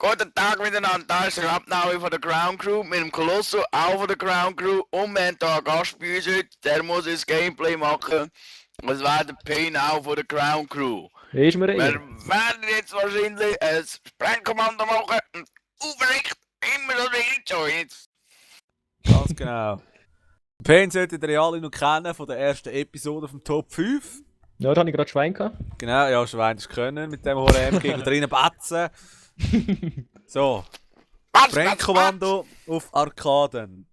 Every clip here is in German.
Guten Tag miteinander, da ist der Abnahme von der Ground Crew mit dem Colosso, auch von der Ground Crew. Und wir haben hier einen Gast bei uns heute, der muss uns Gameplay machen. Das wäre der Pain auch von der Ground Crew. Ist mir Wir eher. werden jetzt wahrscheinlich ein Sprengkommando machen und aufregt immer so rein. Ganz genau. Pain solltet ihr ja alle noch kennen von der ersten Episode vom Top 5. Ja, da habe ich gerade Schwein gehabt. Genau, ja, Schwein das können mit dem HRM gegen drinnen batzen. So, Sprengkommando auf Arkaden.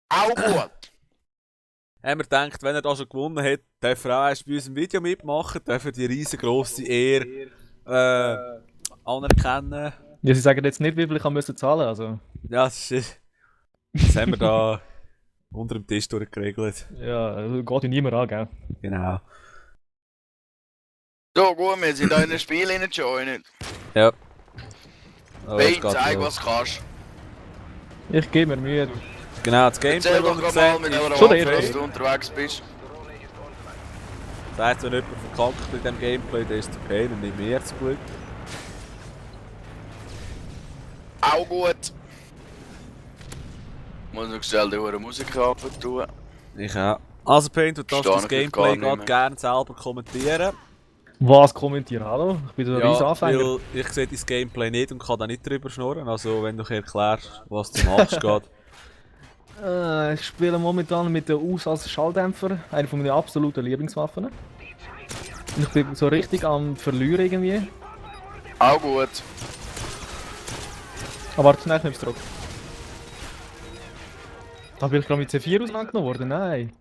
Auch gut. Haben wir gedacht, wenn er das schon gewonnen hat, darf er auch erst bei unserem Video mitmachen, darf er die riesengroße Ehre anerkennen. Ja, sie sagen jetzt nicht, wie viel ich müssen zahlen also. Ja, das haben wir da unter dem Tisch durchgeregelt. Ja, also geht ja niemand an, gell? Genau. So gut, wir sind da in ein Spiel reingejoint. Ja. Oh, Pain, zeig was du kannst. Ich gebe mir Mühe. Genau, das Gameplay, Erzähl das doch wir mal gesehen mit haben, eurer ist schon Waffe, der dass du unterwegs bist. das heißt, wenn jemand verkackt mit dem Gameplay, dann ist der Pain und nicht mehr zum Glück. Auch gut. Muss noch schnell die hohe Musik tun. Ich auch. Also Pain, du darfst Verstehe das ich Gameplay gar nicht gerade mehr. gerne selber kommentieren. Was kommentieren, hallo? Ich bin so ein riesen Anfänger. weil ich sehe dein Gameplay nicht und kann da nicht drüber schnurren. Also wenn du erklärst, was du machst gerade. Ich spiele momentan mit der US Schalldämpfer, eine von meinen absoluten Lieblingswaffen. Und ich bin so richtig am Verlieren irgendwie. Auch gut. Aber warte, schnell, ich nehme es zurück. Da bin ich gerade mit C4 auseinandergenommen worden, nein.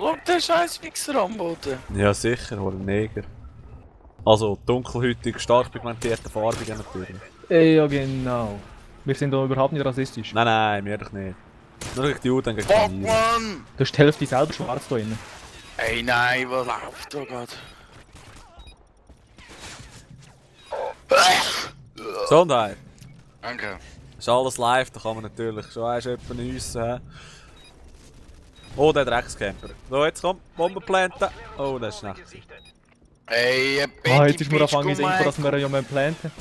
Schau den scheiß Fixer anboten. Ja sicher, oder Neger. Also dunkelhäutig, stark pigmentierter Farbigen natürlich. Ja, genau. Wir sind da überhaupt nicht rassistisch. Nein, wir doch nicht. Nur gegen die Juden, gegen Fuck, die Mann! Du hast die Hälfte selber schwarz da drin. Ey, nein, was läuft da gerade? Gesundheit. Danke. Ist alles live, da kann man natürlich schon erst jemanden äußern. Oh, der Dreckscamper. So, jetzt kommt, Bomben planten. Oh, das ist schlecht. Ey, Jetzt ist mir angefangen zu denken, dass wir ja mal planten.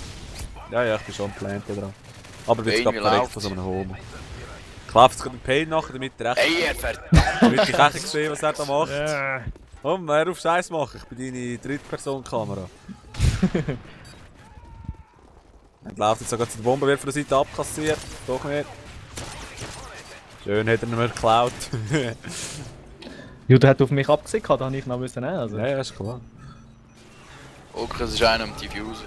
Ja, ich bin schon am Planten dran. Aber bin jetzt Pain, gerade wie verreckt von so einem Homo. Ich laufe jetzt gerade den Pain nachher, damit er echt... Ey, er verdammt! Damit ich echt sehe, was er da macht. Ja. Komm, hör auf Scheiß machen, ich bin deine Drittperson-Kamera. Er läuft jetzt sogar zu der Bombe, wird von der Seite abkassiert. Doch nicht. Schön hat er ihn mir geklaut. Ja, der hat auf mich abgesehen, da habe ich noch müssen nehmen. Also. Ja, ist klar. Okay, es ist einer am Diffuser.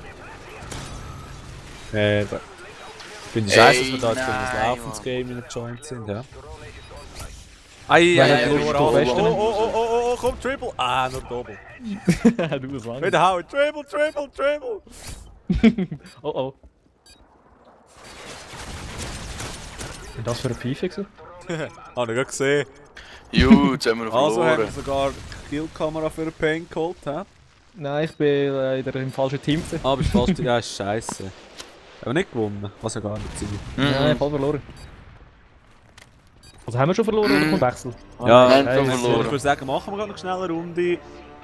Finde ich scheiße, dass wir Ey, da jetzt in das nein, Laufensgame reingejoint sind, ja? Ei, Ja, ei, du- nur du alle. weißt Oh, komm, Triple! Ah, nur Doppel. Du was lang. Wieder hauen, Triple! Oh oh. Und das für ein Pfeife gewesen? Hab ich gerade gesehen. Jetzt haben wir noch Also haben wir verloren. sogar die Kill-Kamera für den Pain geholt, hä? Nein, ich bin im falschen Team gewesen. Aber ist fast... ja, ist scheiße. Aber nicht gewonnen, was ja gar nicht sein. Nein, voll verloren. Also haben wir schon verloren oder kommt Wechsel? Ja, nein, nein, schon nein. verloren. Ich würde sagen, machen wir gerade noch schnell eine Runde.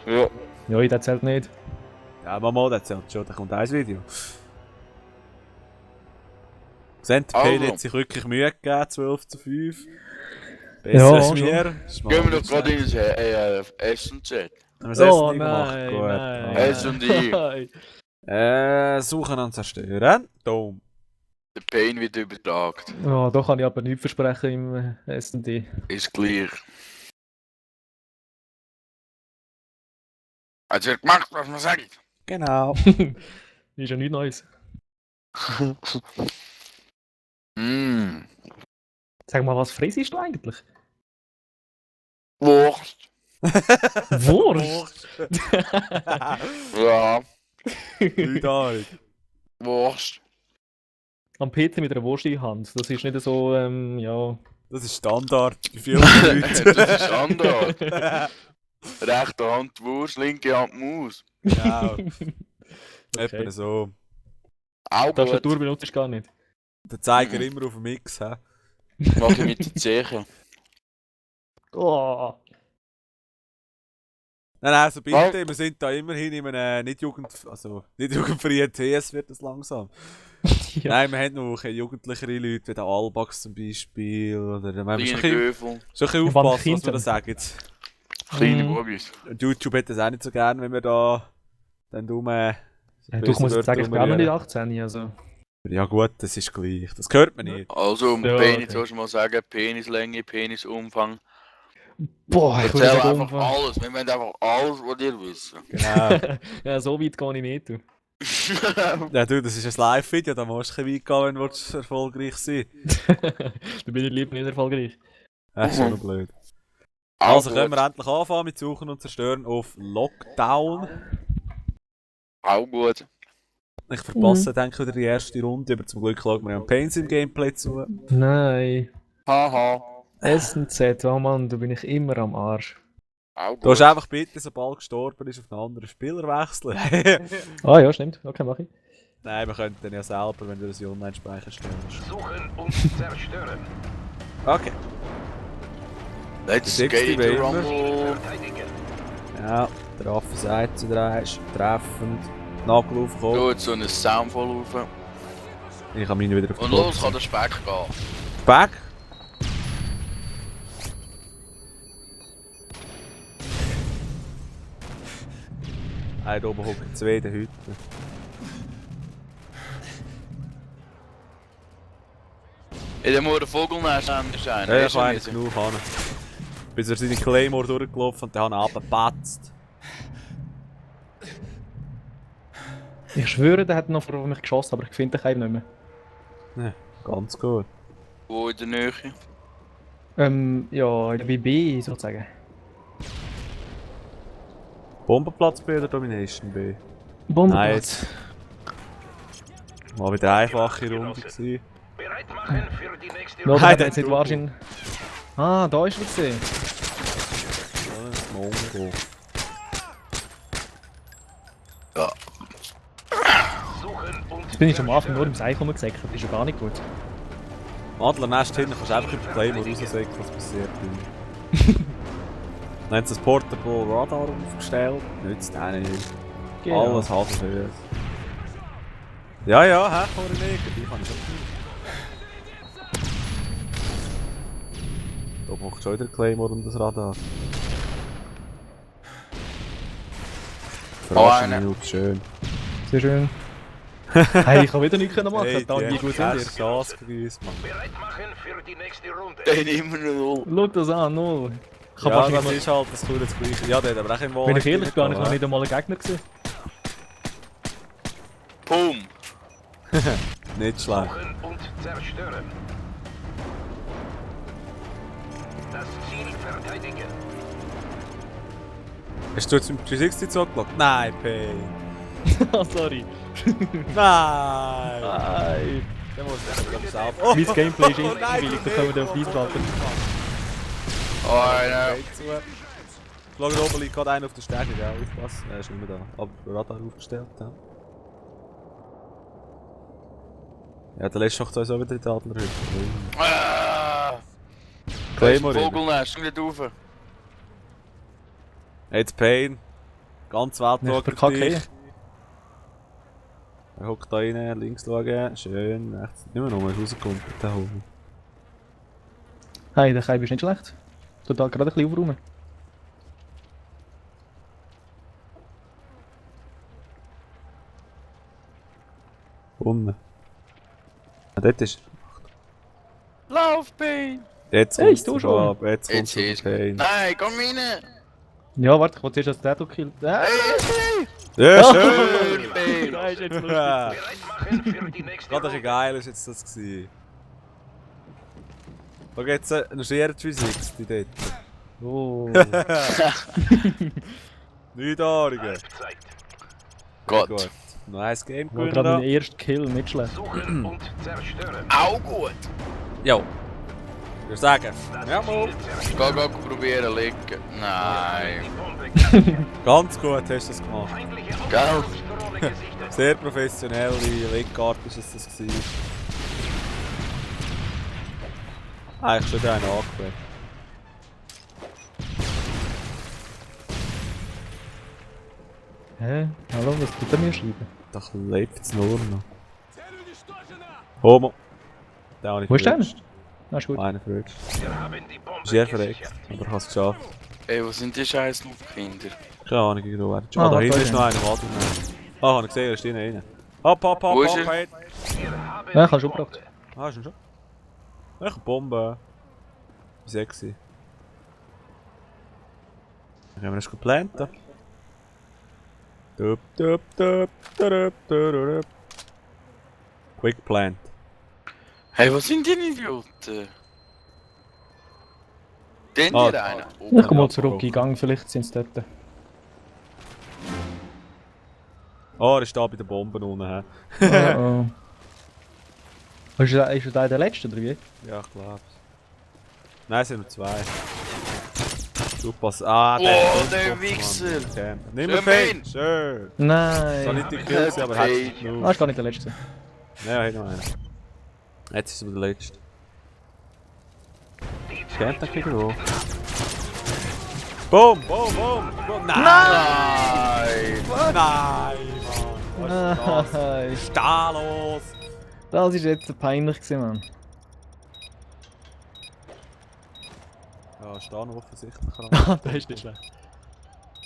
Ja. Ja, das zählt nicht. Ja, Mama, das zählt schon, da kommt ein Video. Seht, der Pain Also. hat sich wirklich Mühe gegeben, 12:5. Ja, Besser als schon. mir. Gehen wir doch gerade ins S und Z. Haben wir das Oh nicht gemacht? nein, Gut. nein. S und I. Nein. Suchen und zerstören. Dom. Der Pain wird übertragt. Ja, da kann ich aber nichts versprechen im S&D. Ist gleich. Es wird gemacht, was man sagt. Genau. Ist ja nichts Neues. Sag mal, was frisst du eigentlich? Wurst. Wurst? Ja, Eindeutig. Wurst. Am PC mit einer Wurst in der Hand. Das ist nicht so, ja... Das ist Standard bei vielen Leuten. Das ist Standard. Rechte Hand die Wurst, linke Hand die Maus. Genau. Okay. Etwa so. Auch Tastatur gut. benutzt ich gar nicht. Der Zeiger immer auf dem Mix, hä? Mach ich mit den Zehen. Oh. Nein, also bitte, wir sind da immerhin in einem nicht jugendfreien TS wird das langsam. Ja. Nein, wir haben noch jugendlichere Leute, wie der Albax zum Beispiel. Oder wir müssen Kleine schon ein Göfel, bisschen Ja, wann aufpassen, was wir Kinder? da sagen. kleine Mhm. Bubis. Und YouTube hat das auch nicht so gern, wenn wir da dann Du musst jetzt sagen, ich bin auch noch nicht 18, also. Ja gut, das ist gleich. Das hört man nicht. Also, um Ja, Penis okay. sollst du mal sagen, Penislänge, Penisumfang. Boah, ich würde Erzähl sagen, einfach alles, wir wollen einfach alles, was ihr wissen. Genau. ja, so weit gehe ich nicht, du. Ja du, das ist ein Live-Video, da musst du ein bisschen weit gehen, wenn du willst erfolgreich sein. Da bin ich lieber nicht erfolgreich. Das ist schon noch blöd. Also können wir endlich anfangen mit Suchen und Zerstören auf Lockdown. Auch gut. Ich verpasse, denke ich, wieder die erste Runde, aber zum Glück schaut mir ja Pains im Gameplay zu. Nein. Haha. SNZ, oh Mann, da bin ich immer am Arsch. Auch Du hast gut. einfach bitte, sobald gestorben ist, auf einen anderen Spieler wechseln. Ah ja, stimmt. Okay, mach ich. Nein, wir könnten dann ja selber, wenn du das Online-Speicher stellst. Suchen und zerstören. Okay. Let's 60 get wie it, immer. Rumble. Verteidigen. Ja, der Affe sagt zu 3 ist treffend. Nagel aufgekommen. Du jetzt so einen Sound voll rauf. Ich habe meine wieder auf Und den los kann der Speck gehen. Back. Einer da oben hockt 2 in der Hütte. In dem muss der Vogelnest sein. Ja, ich habe eigentlich genug an. Bis er seine Claymore durchgelaufen und dann hat er abgepatzt. Ich schwöre, der hat noch vor mich geschossen, aber ich finde den nicht mehr. Ganz gut. Wo in der Nähe? Ja, in der BB sozusagen. Bombenplatz B oder Domination B? Bombenplatz. Mal wieder eine einfache Runde gewesen. Bereit machen für die nächste Ja, Runde. der hat der jetzt nicht Turbo. wahrscheinlich... Ah, da ist er gesehen. Ja, Mongo. Ja. Suchen und Jetzt bin ich am Anfang nur im Seich rumgesäckert, das ist ja gar nicht gut. Adlernest hinten kannst du einfach über die Claymore raussägen, was passiert. Dann haben sie das Portable Radar aufgestellt. Nützt auch nicht. Genau. Alles halb für. Ja, ja, hä, Kollege, die kann ich auch nicht. Da macht schon wieder Claymore und das Radar. Verarschen einer. Minute, schön. Sehr schön. Hey, ich kann wieder nichts machen, Hey, dann wie die gut keine sind Chance für uns, Mann. Bereit machen für die nächste Runde. Den immer noch. ihr. Schau das an, null. Ich hab Ja, wahrscheinlich das ist halt das coole Gleiche. Ja, der hat aber auch im noch, wenn ich ehrlich bin, ich noch nicht einmal einen Gegner gesehen. Pum. Nicht schlecht. Suchen und zerstören. Das Ziel verteidigen. Hast du jetzt mit 360 zurückgelegt? Nein, Pay. Ah, sorry. Nein! Nein. Der muss echt selber. Mein Gameplay ist nein, einwillig, da können wir auf Eis warten. Einer. Schau, da oben liegt gerade einer auf der Stege, gell? Aufpassen. Er ist nicht mehr da. Aber Radar aufgestellt, ja. Ja, der letzte Nacht sowieso wieder in die Adlerhütte. Claymore rein. Vogelnest, nicht rauf. Jetzt Pain. Ganz Welt Ich schaut verkacke auf dich. eh. Er hockt da rein, links schauen. Schön, rechts. Nicht mehr noch, er ist rausgekommen. Der Hole. Hey, der Kai ist nicht schlecht. Total gerade ein bisschen aufräumen. Unten. Ah, dort ist. Lauf, Pain. Jetzt Hey, kommt's du drauf schon. ab, jetzt kommt's Jetzt ist auf Pain. Nein, komm rein. Ja, warte, ich wollte zuerst das Tattoo killen. Hey, Ja, Oh. schön! Pain. Das ist jetzt lustig. Ja. Bereit machen für die nächste Gerade ein bisschen Runde. geil ist jetzt das gewesen. Da geht's einen Scherer 360 dort. Oh. Neunjährige. Halbzeit. Gott. Gut. Noch ein Game War gewinnen. gerade mein da. erster Kill, nicht schlecht. Suchen und zerstören. Auch gut. Jo. Ich würde sagen, Das ja mal. Ziel zerstören. Geh probieren liegen. Nein. Die Bombe. Ganz gut hast du das gemacht. Feindliche Gell? Ausrüstungsdrohne gesichtet. Sehr professionelle Legart ist es das gewesen. Eigentlich schon einen angewählt. Hä? Hallo, was tut er mir schreiben? Doch lebt es nur noch. Homo! Den habe ich Wo ist der? verrutscht. Na, ist gut. Einer verrutscht. Wir haben die Bombe Ist er gesichert. verreckt, aber ich habe es geschafft. Ey, wo sind die scheiß Kinder? Keine Ahnung, irgendwo wäre Ah, da hinten da ist noch einer, warte mal. Ah, habe ich gesehen, er ist drinnen rein. Hopp, hopp, hopp, Wo ist hopp, er? hey. Wir haben Ja, ich habe schon gebracht. Ah, ist er schon? Welche Bombe? Wie sexy. Dann können wir das planten. Dup, dup, dup, dup, dup, dup. Quick plant. Hey, wo sind die Idioten? Den Ah, hier einer. Ich komme mal zurück in den Gang, vielleicht sind es dort. Oh, er ist da bei den Bomben unten. He. Oh. Ist er der Letzte, oder wie? Ja, ich glaub's. Nein, es sind nur zwei. Du pass. Ah, Oh, ist der Kopf, Wichser. Mann. Camper. Nimm mir Schön, Pain! Schön! Das war Nein. nicht die Kills, aber hat es Ah, genug. ist gar nicht der Letzte. Ja, hat noch einen. Jetzt ist es aber der letzte. Camper gegen wo? Boom, boom, boom! Boom. Nein! Nein! Nein, Mann! Was ist Nein. das? Da los! Das ist jetzt peinlich gewesen, Mann. Ja, stehen offensichtlich. Ah, das ist nicht schlecht.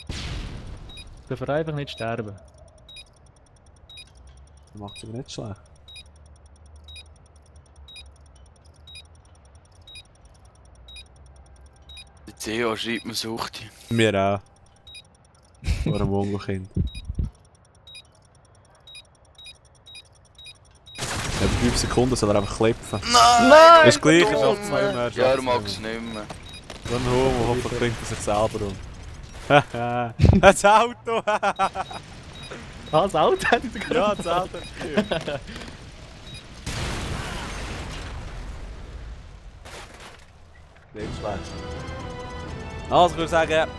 Ich darf einfach nicht sterben. Macht es aber nicht schlecht. Der Theo schreibt mir Sucht. Mir auch. Vor einem Mongo-Kind. Ja, bei 5 Sekunden soll er einfach klippen. Nein! Ist gleich, er schafft es nicht mehr. er Ja, er schafft's mag nicht es mehr. nicht mehr. So ein Homo, hoffentlich bringt er sich selber um. Haha, das Auto! Ah, das Auto hat er gerade. Ja, das Auto! Nicht schlecht. Also, ich würde sagen,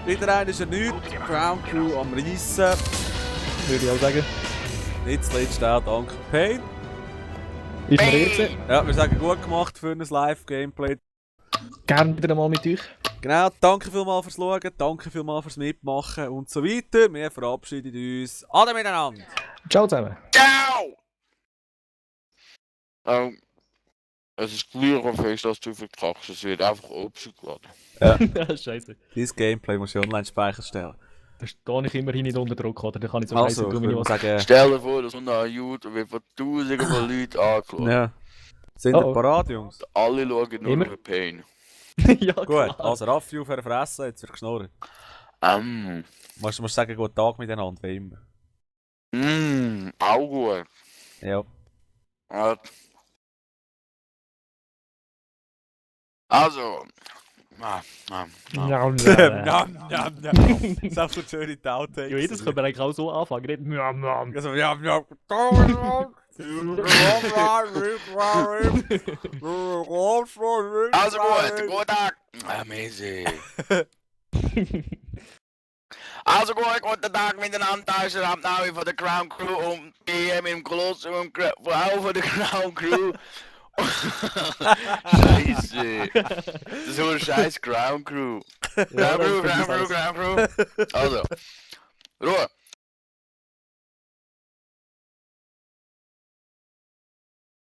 wieder einer ist er nichts. Ground Crew am Reissen. Würde ich auch sagen. Nicht zuletzt auch danke Pain. Ist mir jetzt. Ja, wir sagen gut gemacht für ein Live-Gameplay. Gerne wieder mal mit euch. Genau, danke vielmals fürs Schauen, danke vielmals fürs Mitmachen und so weiter. Wir verabschieden uns. Ade miteinander! Ciao zusammen. Ciao! Es ist gleich auf euch, dass du verkackst. Es wird einfach abgeladen. Ja, scheiße. Dein Gameplay musst du online speichern stellen. Da stehe ich immerhin nicht unter Druck, oder? Da kann ich so Also, scheiße ich tun, wie ich würde was. sagen, Stell dir vor, dass unter YouTube wird von Tausenden von Leuten angeschaut. ja. Sind Oh, ihr oh. parat, Jungs? Alle schauen nur Immer. auf Pain. Ja, Gut, klar. also Raffi auf Fressen, jetzt wird geschnurrt. Musst du sagen, guten Tag miteinander, wie immer. Auch gut. Ja. Ja. Also. Njam, njam. Njam, njam, njam. Das ist auch so schöne Outtakes. Ja, das können wir eigentlich auch so anfangen. Nicht njam, njam. Also, njam, njam. Also gut, guten Tag. Amazing. Also gut, guten Tag miteinander. Da ist der Abnahme von der Crown Crew und BM im Kolosseum auch von der Crown Crew. Scheiße. Das ist so eine scheiß Crown Crew. Crown Crew. Also, Ruhe.